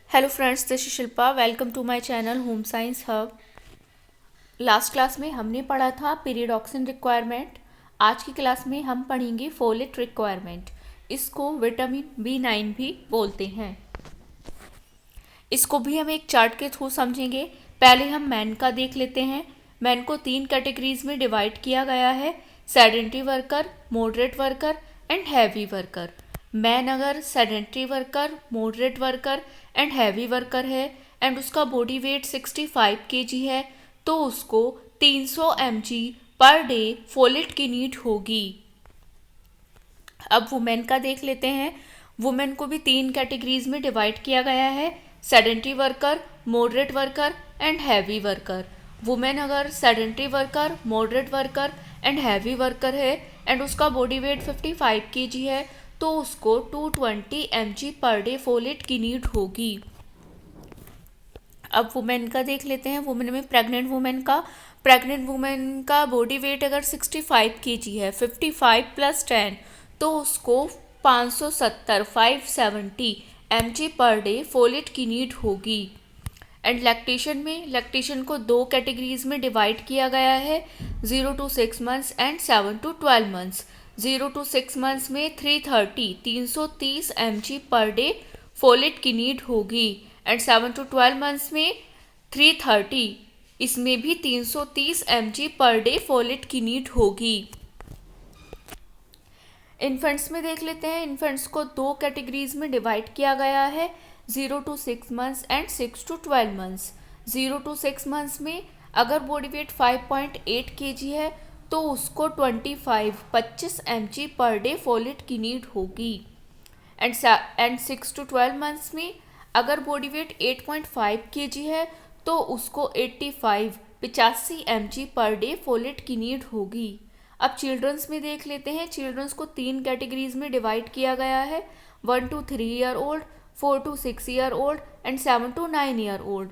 Hello friends, this is Shilpa. Welcome to my channel home science hub. Last class में हमने पढ़ा था पीरियडॉक्सिन requirement. आज की क्लास में हम पढ़ेंगे फोलेट रिक्वायरमेंट। इसको विटामिन B9 भी बोलते हैं। इसको भी हम एक चार्ट के थ्रू समझेंगे। पहले हम मैन का देख लेते हैं। मैन को 3 कैटेगरीज में डिवाइड किया गया है: sedentary worker, moderate worker and heavy worker. Man अगर sedentary worker, moderate worker and heavy worker है एंड उसका बॉडी वेट 65 kg है तो उसको 300 mg पर डे फोलेट की नीड होगी। अब वुमेन का देख लेते हैं। वुमेन को भी 3 कैटेगरीज में डिवाइड किया गया है: sedentary worker, moderate worker and heavy worker. Women अगर sedentary worker, moderate worker and heavy worker है एंड उसका बॉडी वेट 55 kg है तो उसको 220 mg पर डे फोलेट की नीड होगी। अब वुमेन का देख लेते हैं। वुमेन में प्रेग्नेंट वुमेन का बॉडी वेट अगर 65 kg है, 55 + 10 तो उसको 570 mg पर डे फोलेट की नीड होगी। एंड लैक्टेशन को 2 कैटेगरीज में डिवाइड किया गया है: 0 to 6 months and 7 to 12 months। 0 to 6 months में 330 mg पर डे फोलेट की नीड होगी एंड 7 to 12 months में 330, इसमें भी 330 mg पर डे फोलेट की नीड होगी। इन्फेंट्स में देख लेते हैं। इन्फेंट्स को 2 कैटेगरीज में डिवाइड किया गया है: 0 to 6 months and 6 to 12 months। 0 to 6 months में अगर बॉडी वेट 5.8 kg है तो उसको 25 mg पर डे फोलेट की नीड होगी। एंड 6 to 12 months में अगर बॉडी वेट 8.5 kg है तो उसको 85 mg पर डे फोलेट की नीड होगी। अब चिल्ड्रंस में देख लेते हैं। चिल्ड्रंस को 3 कैटेगरीज में डिवाइड किया गया है: 1 to 3 year old, 4 to 6 year old and 7 to 9 year old।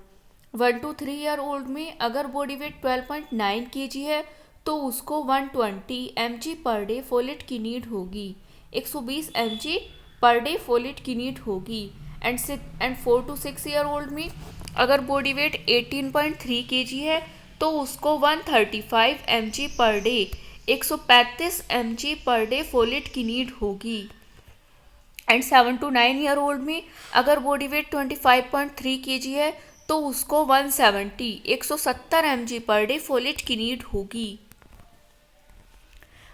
1 to 3 year old में अगर बॉडी वेट 12.9 kg है तो उसको 120 mg पर डे फोलेट की नीड होगी। 120 mg पर डे फोलेट की नीड होगी। एंड 4 to 6 year old में अगर बॉडी वेट 18.3 kg है तो उसको 135 mg per day 135 mg per day folate की नीड होगी। एंड 7 to 9 year old में अगर बॉडी वेट 25.3 kg है तो उसको 170 mg पर डे फोलेट की नीड होगी।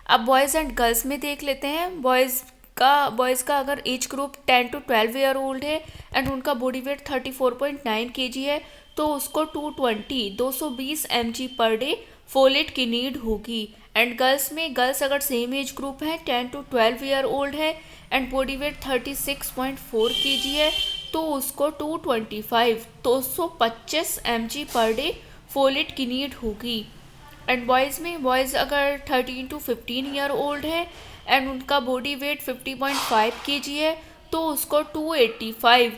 अब बॉयज़ एंड गर्ल्स में देख लेते हैं। बॉयज़ का अगर age group 10 to 12 year old है एंड उनका बॉडी वेट 34.9 kg है तो उसको 220 mg पर डे फोलेट की नीड होगी। एंड गर्ल्स अगर सेम एज ग्रुप है 10 to 12 year old है एंड बॉडी वेट 36.4 kg है तो उसको 225 mg पर डे फोलेट की नीड होगी। एंड बॉयज़ अगर 13 to 15 year old है एंड उनका बॉडी वेट 50.5 kg है तो उसको 285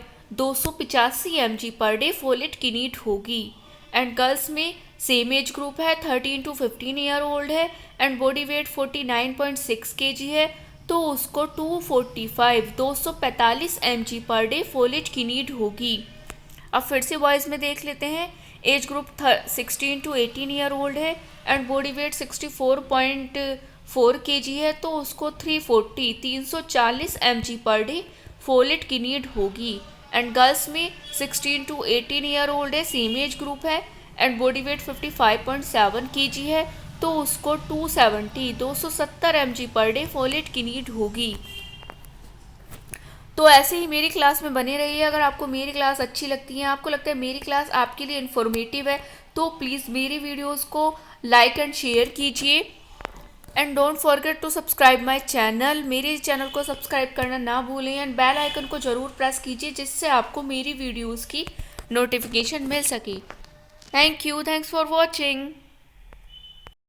mg पर डे फोलेट की नीड होगी। एंड गर्ल्स में सेम एज ग्रुप है 13 to 15 year old है एंड बॉडी वेट 49.6 kg है तो उसको 245 mg पर डे फोलेट की नीड होगी। अब फिर से बॉयज़ में देख लेते हैं। Age group 16 to 18 year old है एंड बॉडी वेट 64.4 kg है तो उसको 340 mg पर डे फोलेट की नीड होगी। एंड गर्ल्स में 16 to 18 year old है, सेम एज ग्रुप है एंड बॉडी वेट 55.7 kg है तो उसको 270 mg पर डे फोलेट की नीड होगी। तो ऐसे ही मेरी क्लास में बने रहिए। अगर आपको मेरी क्लास अच्छी लगती है, आपको लगता है मेरी क्लास आपके लिए इन्फॉर्मेटिव है तो प्लीज़ मेरी वीडियोस को लाइक एंड शेयर कीजिए। And don't forget to subscribe my channel. मेरे चैनल को सब्सक्राइब करना ना भूलें एंड बेल आइकन को ज़रूर प्रेस कीजिए जिससे आपको मेरी वीडियोस की नोटिफिकेशन मिल सके। Thanks for watching.